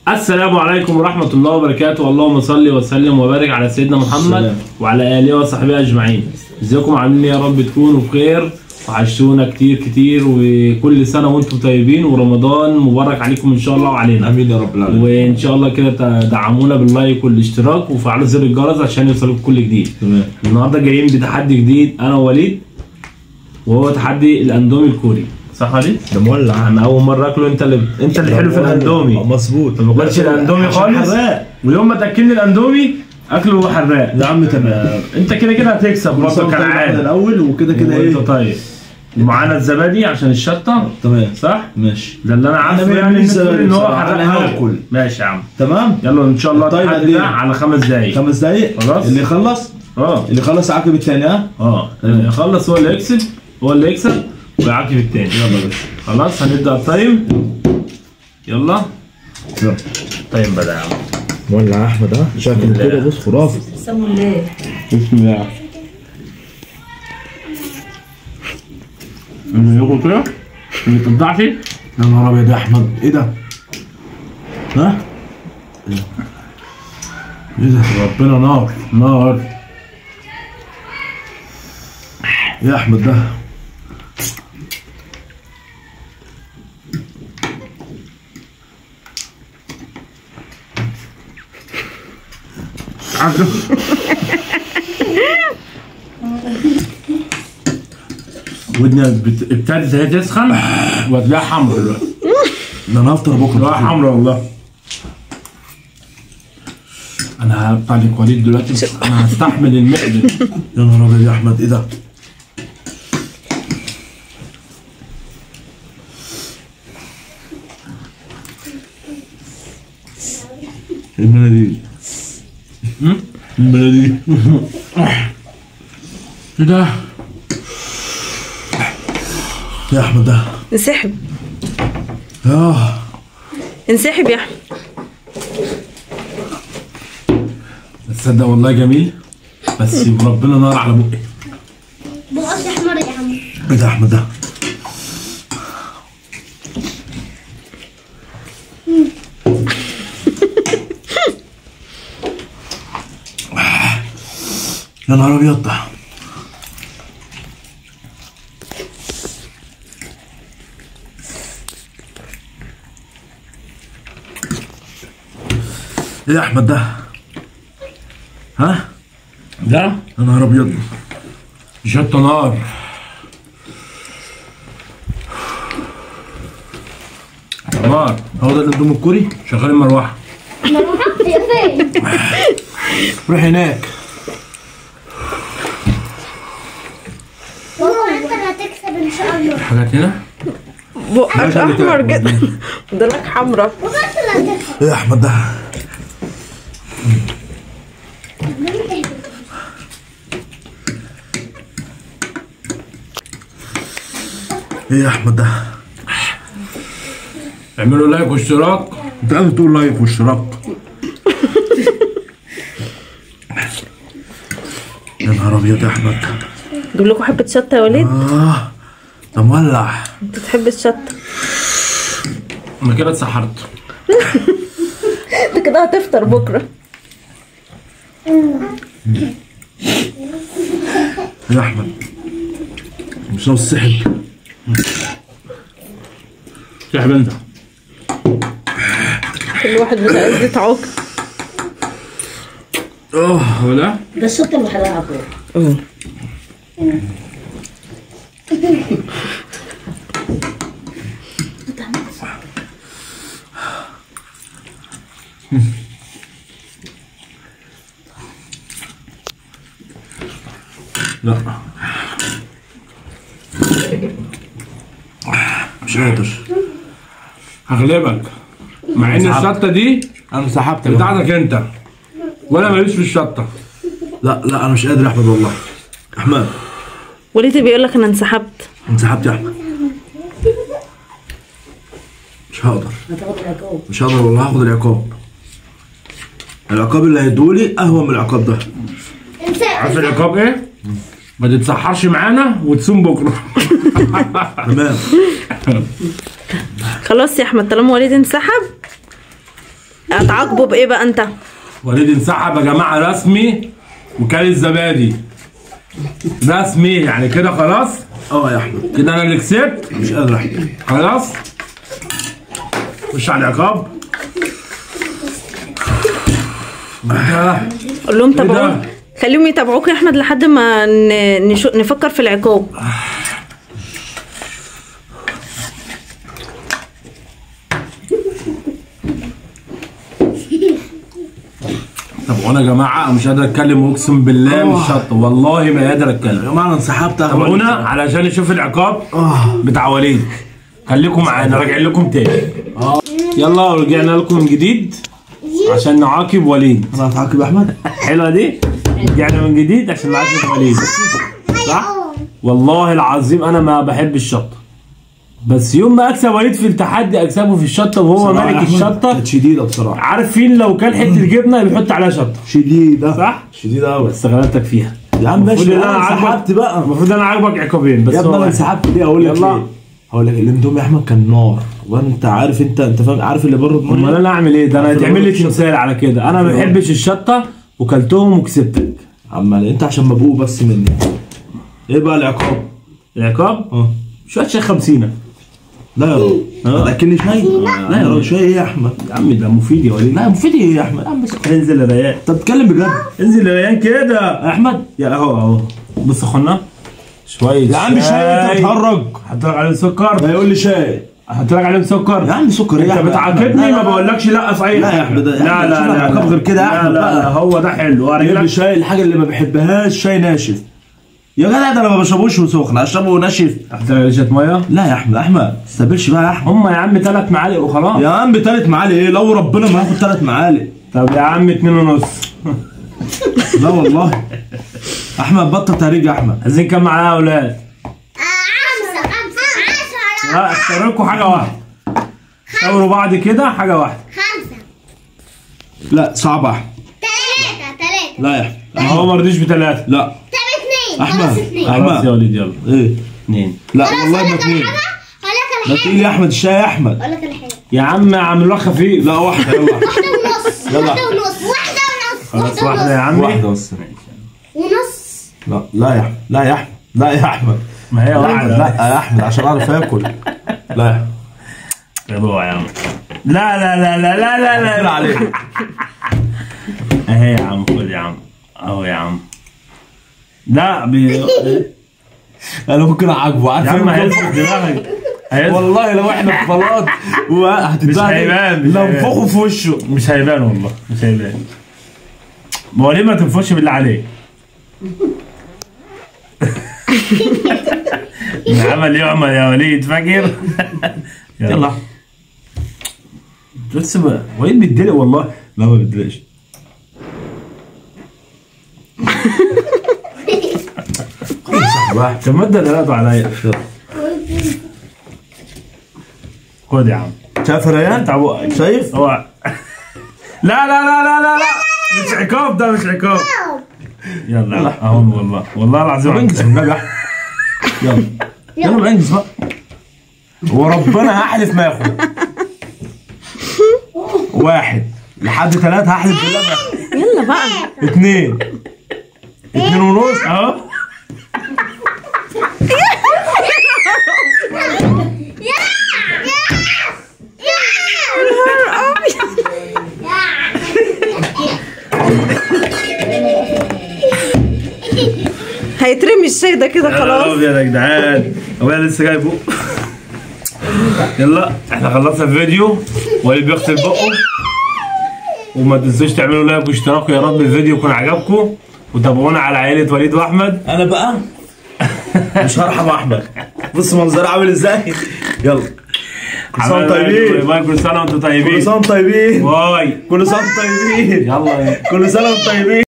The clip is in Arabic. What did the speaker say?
السلام عليكم ورحمة الله وبركاته. اللهم صل وسلم وبارك على سيدنا محمد وعلى آله وصحبه أجمعين. ازيكم عاملين ايه؟ يا رب تكونوا بخير، وحشتونا كتير كتير، وكل سنة وانتم طيبين، ورمضان مبارك عليكم ان شاء الله وعلينا. امين يا رب العالمين. وان شاء الله كده دعمونا باللايك والاشتراك وفعلوا زر الجرس عشان يوصلكم كل جديد. تمام. النهارده جايين بتحدي جديد انا ووليد، وهو تحدي الاندومي الكوري. صح علي؟ ده مولع. انا اول مره اكله. انت اللي حلو في الاندومي. مظبوط. ما باكلش الاندومي خالص، ويوم ما تاكلني الاندومي اكله حراق. يا عم تمام. انت كده كده هتكسب برضه كالعاده الاول وكده كده ايه. طيب ومعانا الزبادي عشان الشطه. تمام صح؟ ماشي. ده اللي انا عارفه يعني ان هو حراق. هاكل. ماشي يا عم. تمام. يلا ان شاء الله. طيب التحدي ده على 5 دقايق. 5 دقايق خلاص. اللي يخلص اللي يخلص عاقب الثاني. اللي يخلص هو اللي يكسب، هو اللي يكسب ويعاقب التاني. يلا بس. خلاص هنبدا التايم. يلا تايم بدا يا عم. مولع يا احمد. شكله كده بص خرافي. بسم الله. بسم الله. ياكل كده ما تقطعش. يا نهار ابيض يا احمد، ايه ده؟ ها؟ ايه ده؟ ربنا نار نار يا احمد ده. ودني ابتدت هي تسخن وتلاقيها حمرا دلوقتي. ده انا هفطر بكره. لا حمرا والله. انا هقطع لك وليد دلوقتي، بس انا هستحمل المعده. يا نهار ابيض يا احمد، ايه ده؟ المناديل. المناديل. ايه ده؟ يا احمد ده. انسحب انسحب يا احمد. تصدق والله جميل، بس ربنا نار على بقي. بقص احمر يا عم. ايه ده يا احمد ده؟ يا نهار ابيض ده. ايه يا احمد ده؟ ها؟ ده يا نهار ابيض. شطه نار. نار. هو ده الاندومي الكوري؟ شغال المروحه. يا فين؟ روح هناك. والله انت اللي هتكسب ان شاء الله. حاجات هنا. بقك احمر جدا، ودانك حمرا. والله انت اللي هتكسب. ايه يا احمد ده؟ ايه يا احمد ده؟ اعملوا لايك واشتراك. انت قاعد تقول لايك واشتراك. يا نهار ابيض يا احمد. اجيب لكم حبه شطه يا وليد. ده مولع. انت تحب الشطه؟ انا كده اتسحرت. انت كده هتفطر بكره. يا احمد مش ناقص سحب. سحب انت. كل واحد مش عايز يتعوق. هو ده؟ ده الشطه اللي حلاها فوق. لا مش قادر. هغلبك، مع ان الشطه دي انا انسحبت بتاعتك انت، وانا ماليش في الشطه. لا انا مش قادر يا احمد والله. احمد وليد بيقول لك انا انسحبت. انسحبت يا احمد. مش هقدر والله. هاخد العقاب. العقاب اللي هيدولي اهون من العقاب ده. عارف العقاب ايه؟ ما تتسحرش معانا وتصوم بكره. تمام. خلاص يا احمد طالما وليد انسحب هتعاقبه بايه بقى انت؟ وليد انسحب يا جماعه رسمي، وكال الزبادي رسمي يعني كده خلاص. يا احمد كده انا اللي كسبت، مش قادر احكي. خلاص خش على العقاب. قول لهم إيه ده؟ تابعوك، خليهم يتابعوك يا احمد لحد ما نفكر في العقاب. طب وانا يا جماعه مش قادر اتكلم، اقسم بالله مش شط، والله ما قادر اتكلم. يا جماعه انا انسحبت. تابعونا علشان نشوف العقاب بتاع وليد. خليكم معانا راجعين لكم تاني. يلا رجعنا لكم من جديد عشان نعاقب وليد. انا هتعاقب يا احمد. حلوه دي، رجعنا من جديد عشان نعاقب وليد. صح؟ والله العظيم انا ما بحب الشطه، بس يوم ما اكسب وليد في التحدي اكسبه في الشطه وهو ملك الشطه. كانت شديده بصراحه. عارفين لو كان حته جبنه بيحط عليها شطه شديده صح؟ شديده قوي. بس غلبتك فيها يا عم ماشي. المفروض انا انسحبت بقى. المفروض انا عاجبك عقابين بس. يا ابني انا انسحبت ليه؟ اقول لك يلا. ليه؟ هقول لك الاندومي يا احمد كان نار، وانت عارف انت فاهم، عارف اللي بره امال انا اعمل ايه؟ ده انا تعمل لي تمثال على كده. انا ما بحبش الشطه وكلتهم وكسبتك. عمال انت عشان مبقوق بس مني. ايه بقى العقاب؟ العقاب شويه شاي 50. لا يا راجل اكلني شاي؟ لا يا راجل شاي ايه يا احمد؟ يا عم ده مفيد يا وليد. لا مفيد ايه يا احمد؟ يا عم بس انزل يا ريان، انت بتتكلم بجد؟ انزل يا ريان كده يا احمد. يا اهو بص يا اخوانا شويه يا عم شاي انت بتهرج. حط لك عليهم سكر. ده يقول لي شاي. حط لك عليهم سكر يا عم سكر ايه يا انت احمد؟ بتعاقبني ما بقولكش لا في اي لا حاجه. يا احمد لا لا لا عقاب غير كده يا احمد لا بقى. هو ده حلو. يجيب لي شاي، الحاجه اللي ما بحبهاش شاي ناشف. يا جدع ده انا ما بشربوش سخن، اشربه ناشف. حط لك رشه ميه. لا يا احمد ما تستقبلش بقى يا احمد. هم يا عم 3 معالق وخلاص. يا عم 3 معالق ايه؟ لو ربنا ما هاخد 3 معالق. طب يا عم 2.5. لا والله احمد بطل تهريج يا احمد. عايزين كام معلقه يا اولاد؟ 5 لا اختار لكم حاجه واحده. اختاروا بعض كده حاجه واحده. 5 لا صعبه احمد. 3 لا يا احمد. ما هو ما رضيش بثلاثه. لا طب 2 احمد خلاص 2. خلاص يا وليد يلا ايه 2. لا والله ما 2. ما تقول يا احمد الشاي يا احمد. اقول لك الحاجه يا عم عاملوها خفيف. لا واحده يلا. 1 ونص. يلا. 1 ونص. 1 ونص. خلاص واحده يا عمي. واحده بس. ونص. لا يا احمد. لا يا احمد. لا يا احمد. ما هي لا واحده. لا يا احمد عشان اعرف اكل. لا يا احمد. يا بابا يا عم. لا لا لا لا لا لا لا لا عليك. اهي يا عم خد يا عم اهو يا عم. لا انا ممكن اعاقبه عارف يا عم إيه؟ هيصرف دماغك. والله لو احنا في بلاط مش هيبان. ننفخه في وشه. مش هيبان والله مش هيبان. ما هو ليه ما تنفخش بالله عليك؟ العمل يعمل يا وليد فاكر؟ يلا بس وليد بيتدلق والله. لا ما بدلش. طب ما ادى دلقته عليا. خد يا عم. شايف ريان؟ تعبوا شايف؟ هو لا لا لا لا لا لا مش عقاب، ده مش عقاب. يلا اهو والله العظيم. انجز والنبي احمد. يلا يلا انجز بقى. وربنا هحلف ما ياخد. 1 لحد 3 هحلف بالله ما ياخد. يلا بقى 2 2.5 اهو. هيترمي الشاي ده كده خلاص. يا جدعان ابويا لسه جايبه. يلا احنا خلصنا الفيديو وليد بيغسل بقه. وما تنسوش تعملوا لايك واشتراك. يا رب الفيديو يكون عجبكم وتابعونا على عائله وليد واحمد. انا بقى مش هرحم احمد. بص منظري عامل ازاي. يلا كل سنه وانتم طيبين. باي. كل سنه وانتم طيبين. كل سنه وانتم طيبين. باي. كل سنه وانتم طيبين. يلا كل سنه وانتم طيبين.